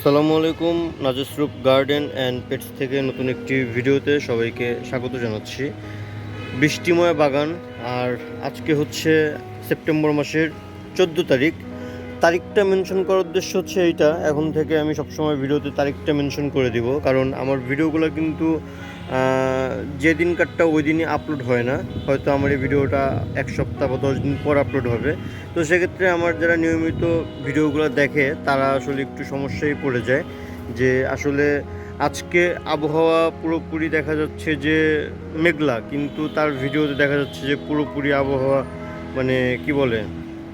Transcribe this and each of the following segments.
আসসালামু আলাইকুম। নাজেসরূপ garden and pets থেকে নতুন একটি ভিডিওতে সবাইকে স্বাগত জানাচ্ছি। বৃষ্টিময় বাগান। আর আজকে হচ্ছে সেপ্টেম্বর মাসের 14 তারিখ। তারিখটা মেনশন করার উদ্দেশ্য হচ্ছে এইটা, এখন থেকে আমি সবসময় ভিডিওতে তারিখটা মেনশন করে দিব, কারণ আমার ভিডিওগুলো কিন্তু যে দিনকারটা ওই দিনই আপলোড হয় না। হয়তো আমার এই ভিডিওটা 1 সপ্তাহ বা 10 দিন পর আপলোড হবে। তো সেক্ষেত্রে আমার যারা নিয়মিত ভিডিওগুলো দেখে তারা আসলে একটু সমস্যায় পড়ে যায় যে আসলে আজকে আবহাওয়া পুরোপুরি দেখা যাচ্ছে যে মেঘলা, কিন্তু তার ভিডিওতে দেখা যাচ্ছে যে পুরোপুরি আবহাওয়া মানে কি বলে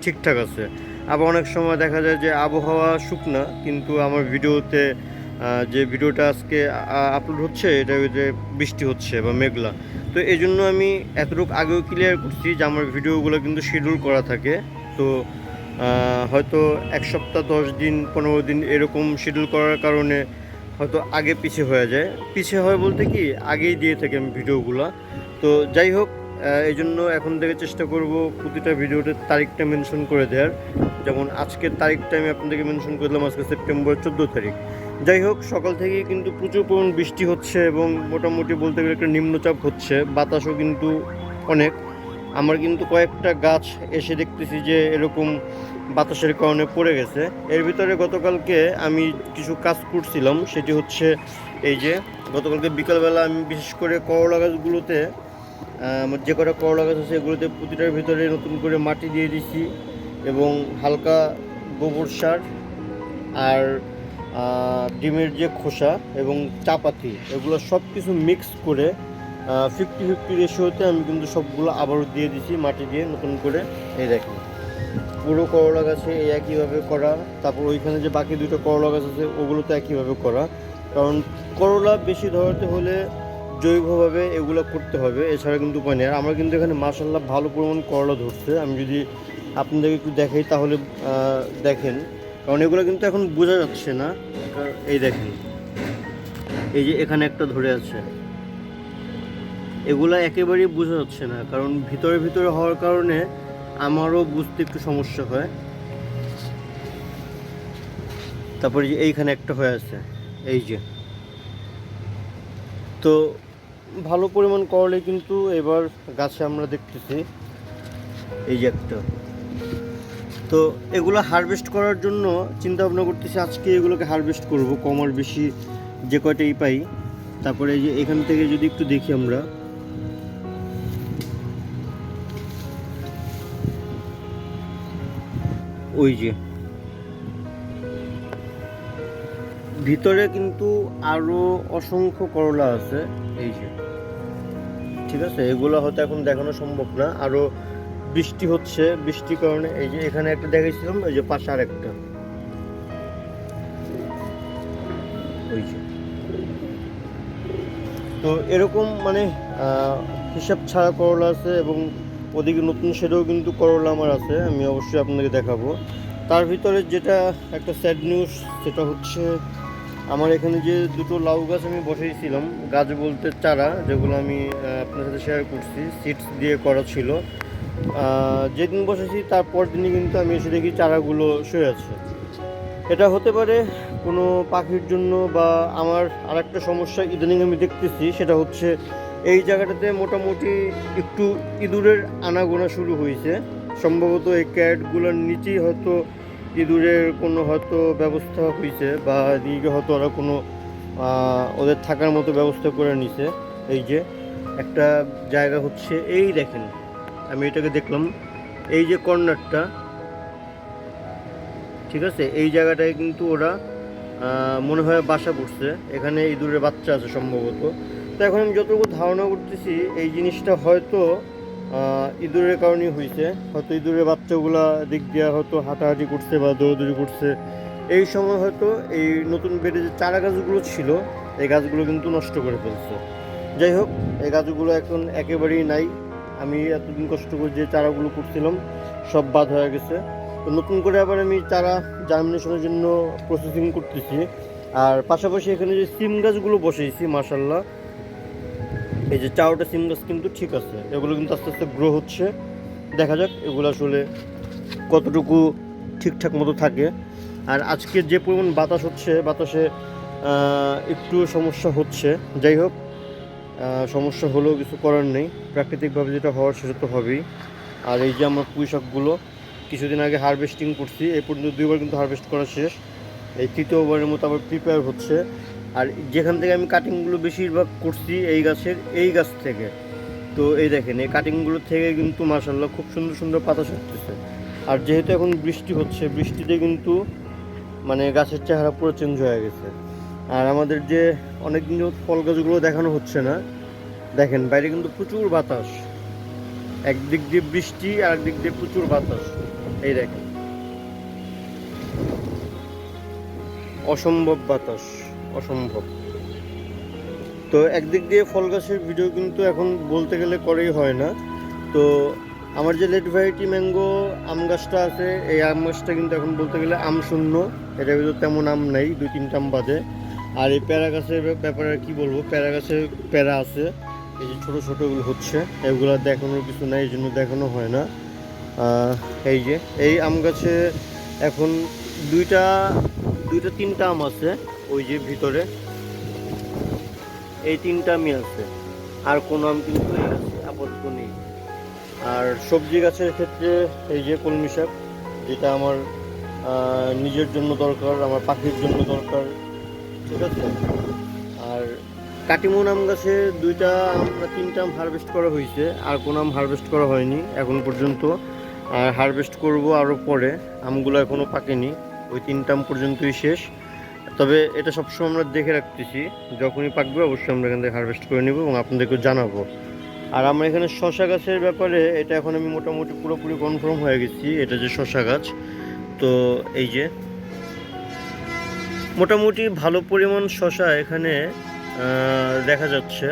ঠিকঠাক আছে। আবার অনেক সময় দেখা যায় যে আবহাওয়া শুকনা, কিন্তু আমার ভিডিওতে যে ভিডিওটা আজকে আপলোড হচ্ছে এটা যে বৃষ্টি হচ্ছে বা মেঘলা। তো এই জন্য আমি এতটুকু আগেও ক্লিয়ার করছি যে আমার ভিডিওগুলো কিন্তু শিডিউল করা থাকে। তো হয়তো 1 সপ্তাহ 10 দিন 15 দিন এরকম শিডিউল করার কারণে হয়তো আগে পিছিয়ে হয়ে যায়। পিছিয়ে হয় বলতে কি, আগেই দিয়ে থাকি আমি ভিডিওগুলো। তো যাই হোক, এই জন্য এখন থেকে চেষ্টা করব প্রতিটা ভিডিওতে তারিখটা মেনশন করে দেওয়ার। যেমন আজকের তারিখটা আমি আপনাদেরকে মেনশন করে দিলাম, আজকে সেপ্টেম্বর 14 তারিখ। যাই হোক, সকাল থেকেই কিন্তু প্রচুর পরিমাণ বৃষ্টি হচ্ছে এবং মোটামুটি বলতে গেলে একটা নিম্নচাপ হচ্ছে, বাতাসও কিন্তু অনেক। আমার কিন্তু কয়েকটা গাছ এসে দেখতেছি যে এরকম বাতাসের কারণে পড়ে গেছে। এর ভিতরে গতকালকে আমি কিছু কাজ করছিলাম, সেটি হচ্ছে এই যে গতকালকে বিকালবেলা আমি বিশেষ করে করলা গাছগুলোতে, আমার যে কটা করলা গাছ আছে এগুলোতে প্রতিটার ভিতরে নতুন করে মাটি দিয়ে দিছি এবং হালকা গোবর সার আর ডিমের যে খোসা এবং চাপাতি এগুলো সব কিছু মিক্স করে 50-50 রেশিওতে আমি কিন্তু সবগুলো আবারও দিয়ে দিছি মাটি দিয়ে নতুন করে। এই দেখেন পুরো করলা গাছে এই একইভাবে করা, তারপর ওইখানে যে বাকি দুটো করলা গাছ আছে ওগুলোতে একইভাবে করা। কারণ করলা বেশি ধরাতে হলে জৈবভাবে এগুলো করতে হবে, এছাড়া কিন্তু উপায় নেই। আর আমার কিন্তু এখানে মাশাআল্লাহ ভালো পরিমাণ করলা ধরছে। আমি যদি আপনাদেরকে একটু দেখাই তাহলে দেখেন, কারণ এগুলো কিন্তু এখন বোঝা যাচ্ছে না। এই দেখেন, এই যে এখানে একটা ধরে আছে, এগুলা একেবারেই বোঝা যাচ্ছে না, কারণ ভিতরে ভিতরে হওয়ার কারণে আমারও বুঝতে একটু সমস্যা হয়। তারপরে যে এইখানে একটা হয়ে আছে, এই যে। তো ভালো পরিমাণ করলে কিন্তু এবার গাছে আমরা দেখতেছি এই যে একটা। তো এগুলো হারভেস্ট করার জন্য চিন্তা ভাবনা করতেছি আজকে এগুলোকে হারভেস্ট করব, কম আর বেশি যে কয়টাই পাই। তারপরে এই যে এখান থেকে যদি একটু দেখি আমরা, ওই যে ভিতরে কিন্তু আরো অসংখ্য করলা আছে, এই যে। ঠিক আছে, এগুলো হয়তো এখন দেখানো সম্ভব না, আরো বৃষ্টি হচ্ছে, বৃষ্টির কারণে এই যে এখানে একটা দেখাইছিলাম, এই যে পাশে আর একটা, ওই যে। তো এরকম মানে হিসাব ছাড়া করলা আছে এবং ওদিকে নতুন সেটাও কিন্তু করলা আমার আছে, আমি অবশ্যই আপনাকে দেখাবো। তার ভিতরে যেটা একটা স্যাড নিউজ, সেটা হচ্ছে আমার এখানে যে দুটো লাউ গাছ আমি বসিয়েছিলাম, গাছ বলতে চারা, যেগুলো আমি আপনার সাথে শেয়ার করছি, সিডস দিয়ে করা ছিল। যেদিন বসেছি তারপর দিনই কিন্তু আমি এসে দেখি চারাগুলো শুয়ে আছে। এটা হতে পারে কোনো পাখির জন্য, বা আমার আরেকটা সমস্যা ইদানিং আমি দেখতেছি, সেটা হচ্ছে এই জায়গাটাতে মোটামুটি একটু ইঁদুরের আনাগোনা শুরু হয়েছে। সম্ভবত এই ক্যাটগুলোর নিচেই হয়তো ইঁদুরের কোনো হয়তো ব্যবস্থা হয়েছে, বা এদিকে হয়তো ওরা কোনো ওদের থাকার মতো ব্যবস্থা করে নিছে। এই যে একটা জায়গা হচ্ছে, এই দেখেন, আমি এটাকে দেখলাম, এই যে কর্নারটা, ঠিক আছে, এই জায়গাটায় কিন্তু ওরা মনে হয় বাসা করছে, এখানে ইঁদুরের বাচ্চা আছে সম্ভবত। তো এখন আমি যতটুকু ধারণা করতেছি এই জিনিসটা হয়তো ইঁদুরের কারণেই হয়েছে। হয়তো ইঁদুরের বাচ্চাগুলা দিক দিয়ে হয়তো হাঁটাহাঁটি করছে বা দৌড়দৌড়ি করছে, এই সময় হয়তো এই নতুন বেডে যে চারা গাছগুলো ছিল এই গাছগুলো কিন্তু নষ্ট করে ফেলছে। যাই হোক, এই গাছগুলো এখন একেবারেই নাই। আমি এতদিন কষ্ট করে যে চারাগুলো করছিলাম সব বাদ হয়ে গেছে। তো নতুন করে আবার আমি চারা জার্মিনেশনের জন্য প্রসেসিং করতেছি। আর পাশাপাশি এখানে যে সিম গাছগুলো বসিয়েছি, মাশাআল্লাহ এই যে 4টা সিম গাছ কিন্তু ঠিক আছে, এগুলো কিন্তু আস্তে আস্তে গ্রো হচ্ছে। দেখা যাক এগুলো আসলে কতটুকু ঠিকঠাক মতো থাকে। আর আজকে যে পরিমাণ বাতাস হচ্ছে, বাতাসে একটু সমস্যা হচ্ছে। যাই হোক, সমস্যা হলেও কিছু করার নেই, প্রাকৃতিকভাবে যেটা হওয়ার সেটা তো হবেই। আর এই যে আমার পুঁই শাকগুলো কিছুদিন আগে হারভেস্টিং করছি, এই পর্যন্ত 2বার কিন্তু হারভেস্ট করা শেষ, এই 3য়বারের মতো আবার প্রিপেয়ার হচ্ছে। আর যেখান থেকে আমি কাটিংগুলো বেশিরভাগ করছি এই গাছের, এই গাছ থেকে। তো এই দেখেন, এই কাটিংগুলো থেকে কিন্তু মাশাআল্লাহ খুব সুন্দর সুন্দর পাতা ছাড়তেছে। আর যেহেতু এখন বৃষ্টি হচ্ছে, বৃষ্টিতে কিন্তু মানে গাছের চেহারা পুরো চেঞ্জ হয়ে গেছে। আর আমাদের যে অনেক দিন ফল গাছগুলো দেখানো হচ্ছে না, দেখেন বাইরে কিন্তু প্রচুর বাতাস, একদিক দিয়ে বৃষ্টি আর একদিক দিয়ে প্রচুর বাতাস। এই দেখেন, অসম্ভব বাতাস, অসম্ভব। তো একদিক দিয়ে ফল গাছের ভিডিও কিন্তু এখন বলতে গেলে করেই হয় না। তো আমার যে লেট ভ্যারাইটি ম্যাঙ্গো আম গাছটা আছে, এই আম গাছটা কিন্তু এখন বলতে গেলে আম শূন্য, এটার ভিতর তেমন আম নাই, 2-3টা আম বাদে। আর এই প্যারা গাছের ব্যাপারে কি বলবো, প্যারা গাছে প্যারা আছে, এই যে ছোটো ছোটোগুলো হচ্ছে, এগুলো দেখানোর কিছু নাই, এই জন্য দেখানো হয় না। এই যে এই আম গাছে এখন দুইটা 3টা আম আছে, ওই যে ভিতরে এই 3টা আমই আছে, আর কোনো আম কিন্তু এই গাছে আপাতত নেই। আর সবজি গাছের ক্ষেত্রে এই যে কলমি শাক, যেটা আমার নিজের জন্য দরকার, আমার পাখির জন্য দরকার, ঠিক আছে। আর কাটিমন আম গাছে 3টা আম হারভেস্ট করা হয়েছে, আর কোনো আম হারভেস্ট করা হয়নি এখন পর্যন্ত। আর হারভেস্ট করব আরও পরে, আমগুলো এখনও পাকেনি, ওই 3টা আম পর্যন্তই শেষ। তবে এটা সবসময় আমরা দেখে রাখতেছি, যখনই পাকবে অবশ্যই আমরা এখান থেকে হারভেস্ট করে নেব এবং আপনাদেরকে জানাবো। আর আমরা এখানে শশা গাছের ব্যাপারে এটা এখন আমি মোটামুটি পুরোপুরি কনফার্ম হয়ে গেছি, এটা যে শশা গাছ। তো এই যে মোটামুটি ভালো পরিমাণ শশা এখানে দেখা যাচ্ছে।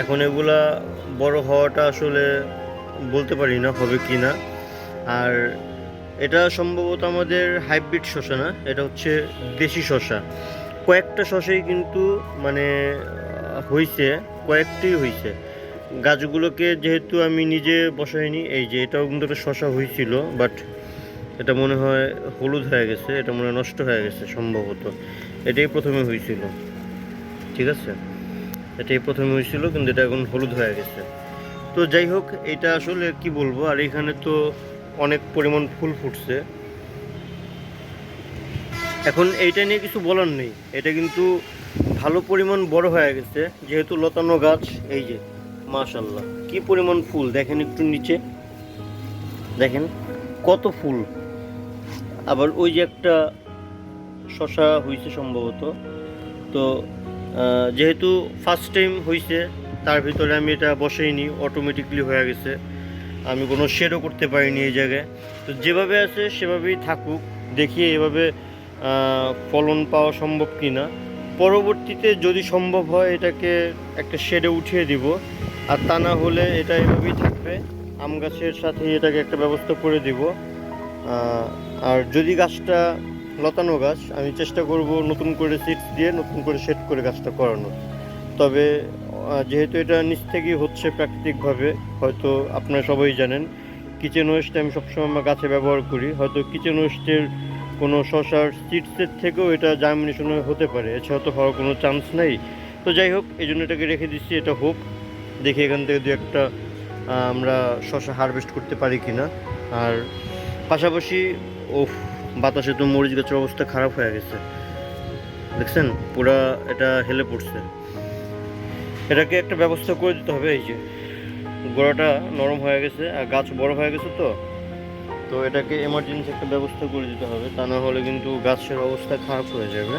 এখন এগুলা বড় হওয়াটা আসলে বলতে পারি না হবে কি না। আর এটা সম্ভবত আমাদের হাইব্রিড শশা না, এটা হচ্ছে দেশি শশা। কয়েকটা শশাই কিন্তু মানে হয়েছে, কয়েকটি হয়েছে। গাছগুলোকে যেহেতু আমি নিজে বসাইনি, এই যে এটাও কিন্তু একটা শশা হয়েছিল, বাট এটা মনে হয় হলুদ হয়ে গেছে, এটা মনে হয় নষ্ট হয়ে গেছে সম্ভবত। এটাই প্রথমে হয়েছিল, ঠিক আছে, এটাই প্রথমে হয়েছিল, কিন্তু এটা এখন হলুদ হয়ে গেছে। তো যাই হোক, এটা আসলে কি বলবো। আর এখানে তো অনেক পরিমাণ ফুল ফুটছে, এখন এইটা নিয়ে কিছু বলার নেই, এটা কিন্তু ভালো পরিমাণ বড় হয়ে গেছে যেহেতু লতানো গাছ। এই যে মাশাআল্লাহ কি পরিমাণ ফুল, দেখেন একটু নিচে দেখেন কত ফুল। আবার ওই যে একটা শশা হয়েছে সম্ভবত। তো যেহেতু ফার্স্ট টাইম হয়েছে, তার ভিতরে আমি এটা বসাইনি, অটোমেটিকলি হয়ে গেছে, আমি কোনো শেডও করতে পারিনি এই জায়গায়। তো যেভাবে আছে সেভাবেই থাকুক, দেখি এভাবে ফলন পাওয়া সম্ভব কি না। পরবর্তীতে যদি সম্ভব হয় এটাকে একটা শেডে উঠিয়ে দিব, আর তা না হলে এটা এভাবেই থাকবে, আম গাছের সাথে এটাকে একটা ব্যবস্থা করে দিব। আর যদি গাছটা লতানো গাছ, আমি চেষ্টা করব নতুন করে সিডস দিয়ে নতুন করে শেড করে গাছটা করানো। তবে যেহেতু এটা নিচ থেকেই হচ্ছে প্রাকৃতিকভাবে, হয়তো আপনারা সবাই জানেন কিচেন ওয়েস্ট আমি সবসময় আমার গাছে ব্যবহার করি, হয়তো কিচেন ওয়েস্টের কোনো শশার সিডসের থেকেও এটা জার্মিনেশন হতে পারে, এছাড়া তো হওয়ার কোনো চান্স নেই। তো যাই হোক, এই জন্য এটাকে রেখে দিচ্ছি, এটা হোক, দেখি এখান থেকে দু একটা আমরা শশা হারভেস্ট করতে পারি কি না। আর পাশাপাশি বাতাসে তো মরিচ গাছের অবস্থা খারাপ হয়ে গেছে, দেখছেন পুরা এটা হেলে পড়ছে, এটাকে একটা ব্যবস্থা করে দিতে হবে। এই যে গোড়াটা নরম হয়ে গেছে আর গাছ বড় হয়ে গেছে, তো এটাকে এমার্জেন্সি একটা ব্যবস্থা করে দিতে হবে, তা না হলে কিন্তু গাছের অবস্থা খারাপ হয়ে যাবে।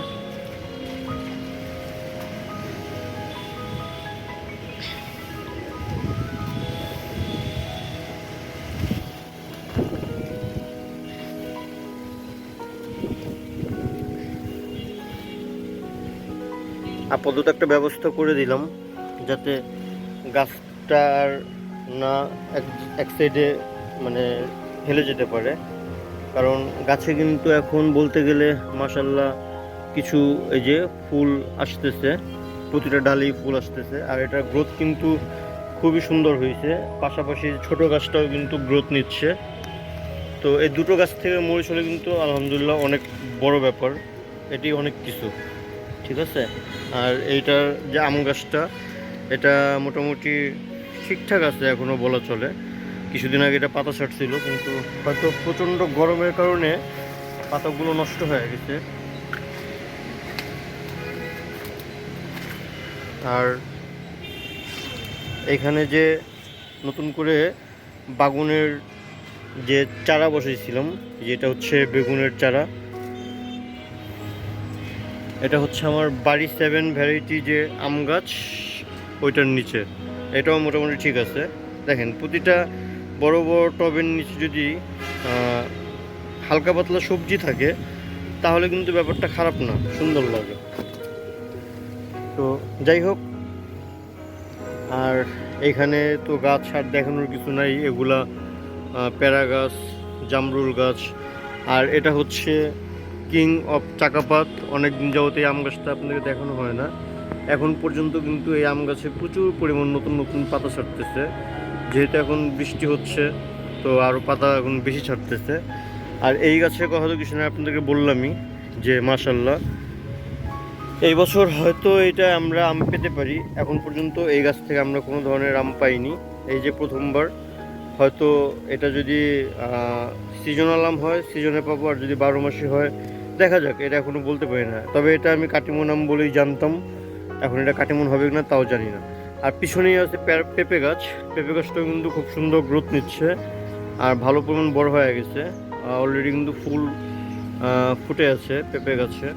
আপাতত একটা ব্যবস্থা করে দিলাম যাতে গাছটা আর না এক সাইডে মানে হেলে যেতে পারে, কারণ গাছে কিন্তু এখন বলতে গেলে মাশাআল্লাহ কিছু এই যে ফুল আসতেছে, প্রতিটা ডালেই ফুল আসতেছে, আর এটার গ্রোথ কিন্তু খুবই সুন্দর হয়েছে। পাশাপাশি ছোট গাছটাও কিন্তু গ্রোথ নিচ্ছে। তো এই দুটো গাছ থেকে মরিচ হলে কিন্তু আলহামদুলিল্লাহ অনেক বড় ব্যাপার, এটি অনেক কিছু। ঠিক আছে। আর এইটার যে আম গাছটা, এটা মোটামুটি ঠিকঠাক আছে এখনও বলা চলে। কিছুদিন আগে এটা পাতা ছাড়ছিল, কিন্তু হয়তো প্রচণ্ড গরমের কারণে পাতাগুলো নষ্ট হয়ে গেছে। আর এখানে যে নতুন করে বাগুনের যে চারা বসিয়েছিলাম, যেটা হচ্ছে বেগুনের চারা, এটা হচ্ছে আমার বাড়ি 7 ভ্যারাইটি যে আম গাছ, ওইটার নিচে। এটাও মোটামুটি ঠিক আছে। দেখেন, প্রতিটা বড় বড় টবের নিচে যদি হালকা পাতলা সবজি থাকে তাহলে কিন্তু ব্যাপারটা খারাপ না, সুন্দর লাগে। তো যাই হোক, আর এখানে তো গাছ আর দেখানোর কিছু নাই, এগুলা প্যারা গাছ, জামরুল গাছ। আর এটা হচ্ছে কিং অফ চাকাপাত। অনেক দিন যাবত এই আম গাছটা আপনাদের দেখানো হয় না। এখন পর্যন্ত কিন্তু এই আম গাছে প্রচুর পরিমাণ নতুন নতুন পাতা ছাড়তেছে, যেহেতু এখন বৃষ্টি হচ্ছে তো আরও পাতা এখন বেশি ছাড়তেছে। আর এই গাছের কথা তো কিছু না, আপনাদেরকে বললামই যে মাশাল্লাহ এই বছর হয়তো এটা আমরা আম পেতে পারি। এখন পর্যন্ত এই গাছ থেকে আমরা কোনো ধরনের আম পাইনি, এই যে প্রথমবার। হয়তো এটা যদি সিজনাল আম হয় সিজনে পাবো, আর যদি 12 মাসি হয় দেখা যাক, এটা এখনও বলতে পারি না। তবে এটা আমি কাটিমন আম বলেই জানতাম, এখন এটা কাটিমন হবে কিনা তাও জানি না। আর পিছনেই আছে পেঁপে গাছ। পেঁপে গাছটাও কিন্তু খুব সুন্দর গ্রোথ নিচ্ছে আর ভালো পরিমাণ বড় হয়ে গেছে। অলরেডি কিন্তু ফুল ফুটে আছে পেঁপে গাছে।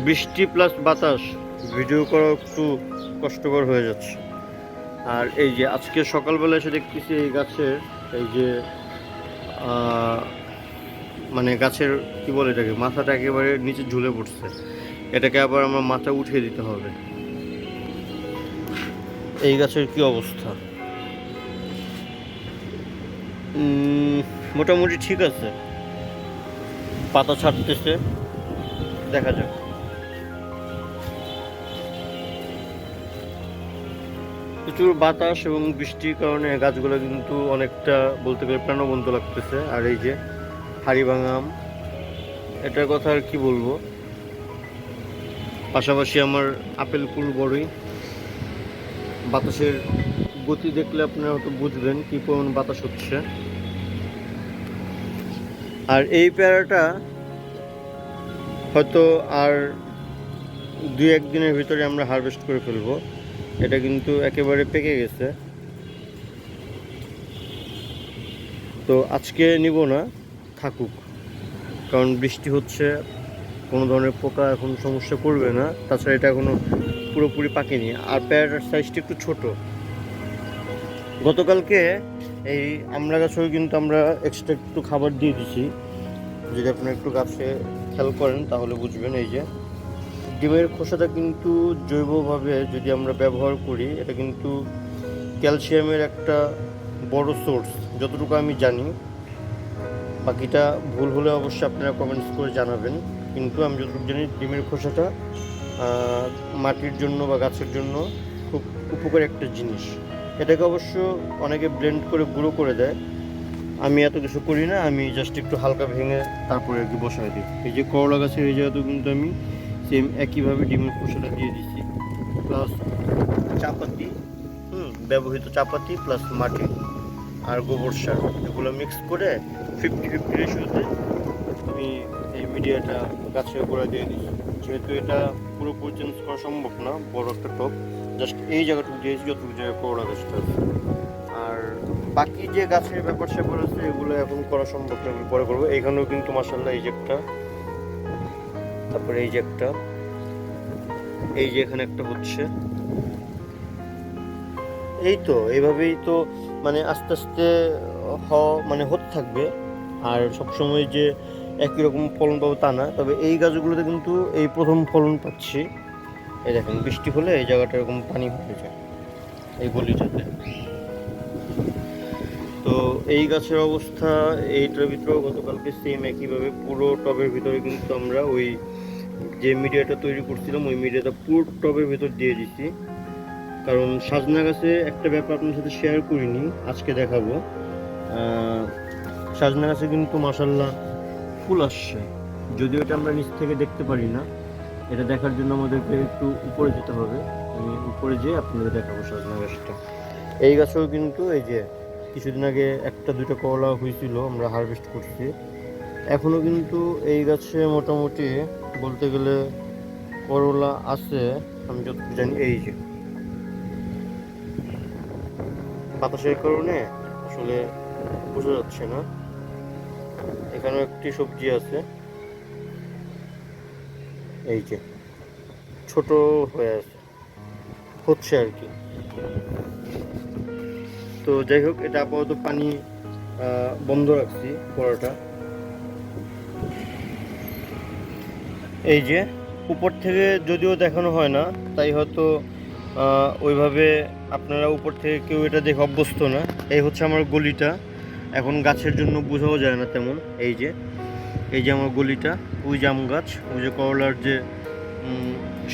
বৃষ্টি প্লাস বাতাস, ভিডিও করা একটু কষ্টকর হয়ে যাচ্ছে। আর এই যে আজকে সকালবেলা এসে দেখতেছি এই গাছের এই যে মানে গাছের কি বলে এটাকে, মাথাটা একেবারে নিচে ঝুলে পড়ছে। এটাকে আবার আমার মাথা উঠিয়ে দিতে হবে। এই গাছের কি অবস্থা? মোটামুটি ঠিক আছে, পাতা ছাড়তেছে, দেখা যাক। প্রচুর বাতাস এবং বৃষ্টির কারণে গাছগুলো কিন্তু অনেকটা বলতে গেলে প্রাণবন্ত লাগতেছে। আর এই যে হাড়িভাঙা আম, এটার কথা আর কি বলবো। পাশাপাশি আমার আপেল কুল বড়ই। বাতাসের গতি দেখলে আপনারা হয়তো বুঝবেন কি পরিমাণ বাতাস হচ্ছে। আর এই পেয়ারাটা হয়তো আর 2-1 দিনের ভিতরে আমরা হারভেস্ট করে ফেলবো। এটা কিন্তু একেবারে পেকে গেছে। তো আজকে নিব না, থাকুক, কারণ বৃষ্টি হচ্ছে, কোনো ধরনের পোকা এখন সমস্যা করবে না। তাছাড়া এটা এখনো পুরোপুরি পাকেনি। আর পেয়ারার সাইজটা একটু ছোট। গতকালকে এই আমড়া গাছেও কিন্তু আমরা এক্সট্রা একটু খাবার দিয়ে দিছি, যদি আপনারা একটু গাছে খেয়াল করেন তাহলে বুঝবেন। এই যে ডিমের খোসাটা কিন্তু জৈবভাবে যদি আমরা ব্যবহার করি, এটা কিন্তু ক্যালসিয়ামের একটা বড় সোর্স, যতটুকু আমি জানি। বাকিটা ভুল হলে অবশ্যই আপনারা কমেন্টস করে জানাবেন। কিন্তু আমি যতটুকু জানি ডিমের খোসাটা মাটির জন্য বা গাছের জন্য খুব উপকারী একটা জিনিস। এটাকে অবশ্য অনেকে ব্লেন্ড করে গুঁড়ো করে দেয়, আমি এত কিছু করি না। আমি জাস্ট একটু হালকা ভেঙে তারপরে আর কি বসায় দিই। এই যে করলা গাছের এই জায়গাতেও কিন্তু আমি সেম একইভাবে ডিমের খোসাটা দিয়ে দিচ্ছি, প্লাস চাপাতি, ব্যবহৃত চাপাতি প্লাস মাটি আর গোবর সার, এগুলো মিক্স করে 50-50 রেশিওতে আমি এই মিডিয়াটা গাছের গোড়া দিয়ে দিই। যেহেতু এটা পুরোপুরি চেঞ্জ করা সম্ভব না, বড় একটা টব, জাস্ট এই জায়গাটুকু দিয়েছি যতটুকু জায়গায় করলা গাছটা আছে। আর বাকি যে গাছের ব্যাপার স্যাপার আছে এগুলো এখন করা সম্ভব না, পরে করবো। এখানেও কিন্তু মাশাআল্লাহ এই যে একটা, তারপরে এই যে একটা, এই যে এখানে একটা হচ্ছে। এই তো এইভাবেই তো মানে আস্তে আস্তে মানে হতে থাকবে। আর সবসময় যে একই রকম ফলন পাবো তা না, তবে এই গাছগুলোতে কিন্তু এই প্রথম ফলন পাচ্ছি। এই দেখেন, বৃষ্টি হলে এই জায়গাটা এরকম পানি হয়ে যায় এই গলিটাতে। তো এই গাছের অবস্থা এইটার ভিতরেও গতকালকে সেম একইভাবে পুরো টবের ভিতরে কিন্তু আমরা ওই যে মিডিয়াটা তৈরি করছিলাম ওই মিডিয়াটা পুরো টবের ভিতর দিয়ে দিছি। কারণ সাজনা গাছে একটা ব্যাপার আপনার সাথে শেয়ার করিনি, আজকে দেখাবো। সাজনা গাছে কিন্তু মাশাআল্লাহ ফুল আসছে, যদিও এটা আমরা নিচ থেকে দেখতে পারি না। এটা দেখার জন্য আমাদেরকে একটু উপরে যেতে হবে। আমি উপরে যেয়ে আপনাদের দেখাবো সাজনা গাছটা। এই গাছেও কিন্তু এই যে কিছুদিন আগে একটা দুটো করলা হয়েছিল, আমরা হারভেস্ট করছি। এখনও কিন্তু এই গাছে মোটামুটি বলতে গেলে করলা আছে, আমি যতটুকু জানি। এই যে বাতাসের কারণে আসলে বোঝা যাচ্ছে না। এখানেও একটি সবজি আছে, এই যে ছোট হয়ে আছে, হচ্ছে আর কি। তো যাই হোক, এটা আপাতত পানি বন্ধ রাখছি পরোটা। এই যে উপর থেকে যদিও দেখানো হয় না, তাই হয়তো ওইভাবে আপনারা উপর থেকে কেউ এটা দেখে অভ্যস্ত না। এই হচ্ছে আমার গলিটা, এখন গাছের জন্য বোঝাও যায় না তেমন। এই যে আমার গলিটা, ওই জাম গাছ, ওই যে করলার যে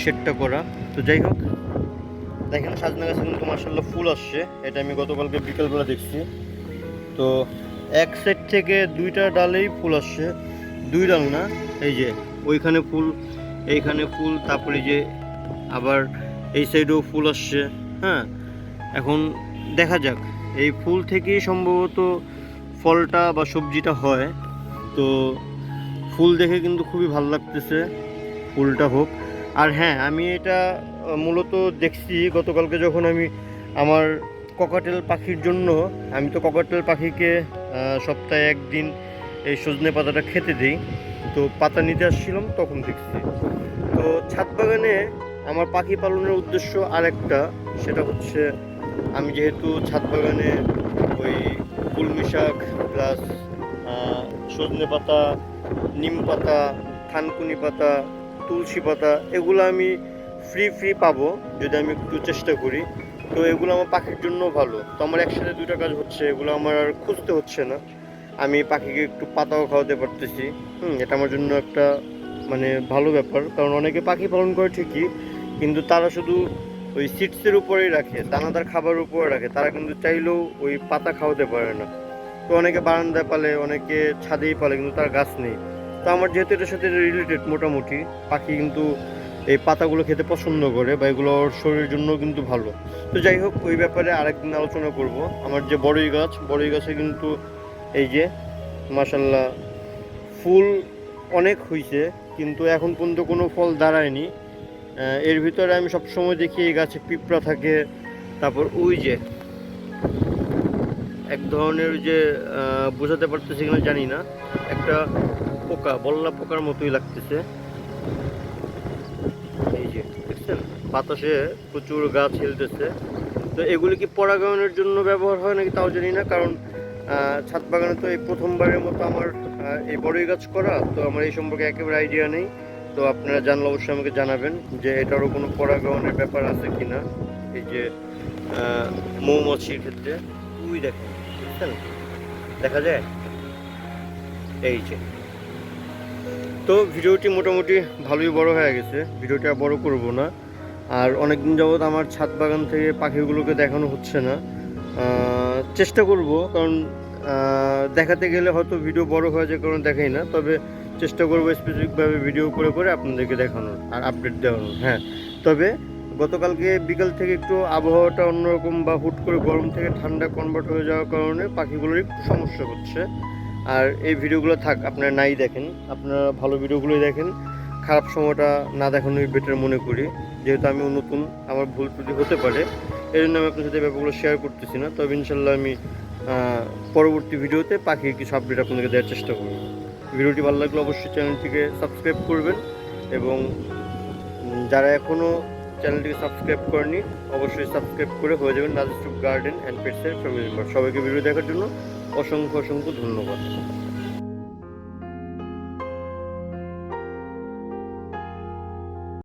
শেডটা করা। তো যাই হোক, দেখেন সাজনা গাছে কিন্তু মাশাআল্লাহ ফুল আসছে। এটা আমি গতকালকে বিকালবেলা দেখছি। তো এক সাইড থেকে দুইটা ডালেই ফুল আসছে, দুই ডাল না, এই যে ওইখানে ফুল, এইখানে ফুল, তারপরে যে আবার এই সাইডেও ফুল আসছে। হ্যাঁ, এখন দেখা যাক, এই ফুল থেকেই সম্ভবত ফলটা বা সবজিটা হয়। তো ফুল দেখে কিন্তু খুবই ভালো লাগতেছে, ফুলটা হোক। আর হ্যাঁ, আমি এটা মূলত দেখছি গতকালকে যখন আমি আমার ককাটেল পাখির জন্য, আমি তো ককাটেল পাখিকে সপ্তাহে একদিন এই সজনে পাতাটা খেতে দিই। তো পাতা নিতে আসছিলাম, তখন দেখছি। তো ছাদ বাগানে আমার পাখি পালনের উদ্দেশ্য আরেকটা, সেটা হচ্ছে আমি যেহেতু ছাদ বাগানে ওই কলমি শাক প্লাস সজনে পাতা, নিম পাতা, থানকুনি পাতা, তুলসী পাতা, এগুলো আমি ফ্রি পাবো যদি আমি একটু চেষ্টা করি। তো এগুলো আমার পাখির জন্য ভালো। তো আমার একসাথে দুইটা কাজ হচ্ছে, এগুলো আমার আর খুঁজতে হচ্ছে না, আমি পাখিকে একটু পাতাও খাওয়াতে পারতেছি। এটা আমার জন্য একটা মানে ভালো ব্যাপার। কারণ অনেকে পাখি পালন করে ঠিকই, কিন্তু তারা শুধু ওই সিডসের উপরেই রাখে, দানাদার খাবারের উপরে রাখে, তারা কিন্তু চাইলেও ওই পাতা খাওয়াতে পারে না। তো অনেকে বারান্দায় পালে, অনেকে ছাদেই পালে, কিন্তু তার গাছ নেই। তো আমার যেহেতু এটার সাথে রিলেটেড, মোটামুটি পাখি কিন্তু এই পাতাগুলো খেতে পছন্দ করে, বা এগুলো ওর শরীরের জন্য কিন্তু ভালো। তো যাই হোক, ওই ব্যাপারে আরেকদিন আলোচনা করব। আমার যে বড়ই গাছে কিন্তু এই যে মাশাআল্লাহ ফুল অনেক হয়েছে, কিন্তু এখন পর্যন্ত কোনো ফল দাঁড়ায়নি। এর ভিতরে আমি সবসময় দেখি এই গাছে পিঁপড়া থাকে। তারপর ওই যে এক ধরনের যে বোঝাতে পারতেছি কিনা জানি না, একটা পোকা, বল্লা পোকার মতোই লাগতেছে। এই যে দেখছেন, বাতাসে প্রচুর গাছ হেলতেছে। তো এগুলি কি পরাগায়নের জন্য ব্যবহার হয় নাকি তাও জানি না, কারণ ছাদ বাগানে তো এই প্রথমবারের মতো আমার এই বড়ই গাছ করা, তো আমার এই সম্পর্কে একেবারে আইডিয়া নেই। তো আপনারা জানলে অবশ্যই আমাকে জানাবেন যে এটারও কোনো পরাগায়নের ব্যাপার আছে কিনা। এই যে মৌমাছির ক্ষেত্রে ওই দেখেন, বুঝছেন, দেখা যায় এই যে। তো ভিডিওটি মোটামুটি ভালোই বড় হয়ে গেছে, ভিডিওটা বড় করব না। আর অনেকদিন যাবৎ আমার ছাদ বাগান থেকে পাখিগুলোকে দেখানো হচ্ছে না, চেষ্টা করব, কারণ দেখাতে গেলে হয়তো ভিডিও বড় হয়ে যায়, কারণ দেখাই না। তবে চেষ্টা করবো স্পেসিফিকভাবে ভিডিও করে আপনাদেরকে দেখানোর আর আপডেট দেওয়ানোর। হ্যাঁ, তবে গতকালকে বিকাল থেকে একটু আবহাওয়াটা অন্যরকম, বা হুট করে গরম থেকে ঠান্ডা কনভার্ট হয়ে যাওয়ার কারণে পাখিগুলোর একটু সমস্যা হচ্ছে। আর এই ভিডিওগুলো থাক, আপনারা নাই দেখেন, আপনারা ভালো ভিডিওগুলোই দেখেন, খারাপ সময়টা না দেখানোই বেটার মনে করি। যেহেতু আমি নতুন, আমার ভুল ত্রুটি হতে পারে, এই জন্য আমি আপনার সাথে ব্যাপারগুলো শেয়ার করতেছি না। তবে ইনশাল্লাহ আমি পরবর্তী ভিডিওতে পাখির কিছু আপডেট আপনাদেরকে দেওয়ার চেষ্টা করব। ভিডিওটি ভালো লাগলে অবশ্যই চ্যানেলটিকে সাবস্ক্রাইব করবেন, এবং যারা এখনও চ্যানেলটিকে সাবস্ক্রাইব করেনি অবশ্যই সাবস্ক্রাইব করে হয়ে যাবেন নাজিস রূপ গার্ডেন অ্যান্ড পেটসের ফ্যামিলি মেম্বার। সবাইকে ভিডিও দেখার জন্য অসংখ্য ধন্যবাদ।